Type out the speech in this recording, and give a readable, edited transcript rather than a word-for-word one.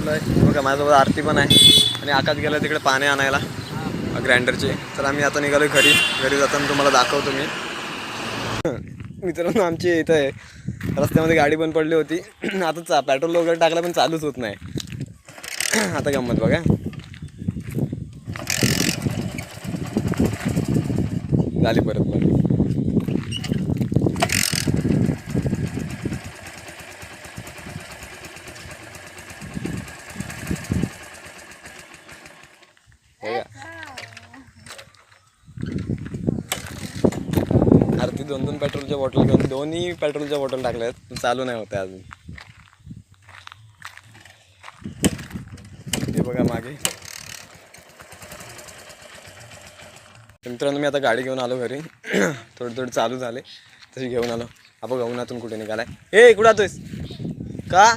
बसलोय बघा, माझ्यासोबत आरती पण आहे आणि आकाश गेला तिकडे पाणी आणायला ग्राइंडरचे. तर आम्ही आता निघालो घरी जाताना तुम्हाला दाखवतो मी. मित्रांनो आमची इथं आहे रस्त्यामध्ये गाडी बंद पडली होती. आता पेट्रोल वगैरे टाकलं पण चालूच होत नाही. आता गंमत बघा, झाली परत पण. आरती 2 पेट्रोलच्या बॉटल घेऊन दोन्ही पेट्रोलच्या बॉटल टाकल्या आहेत, चालू नाही होत्या अजून. हे बघा मागे. मित्रांनो मी आता गाडी घेऊन आलो घरी. थोडी चालू झाले तशी घेऊन आलो. आपण गहूनातून कुठे निघालाय? ए कुठं जातोयस का?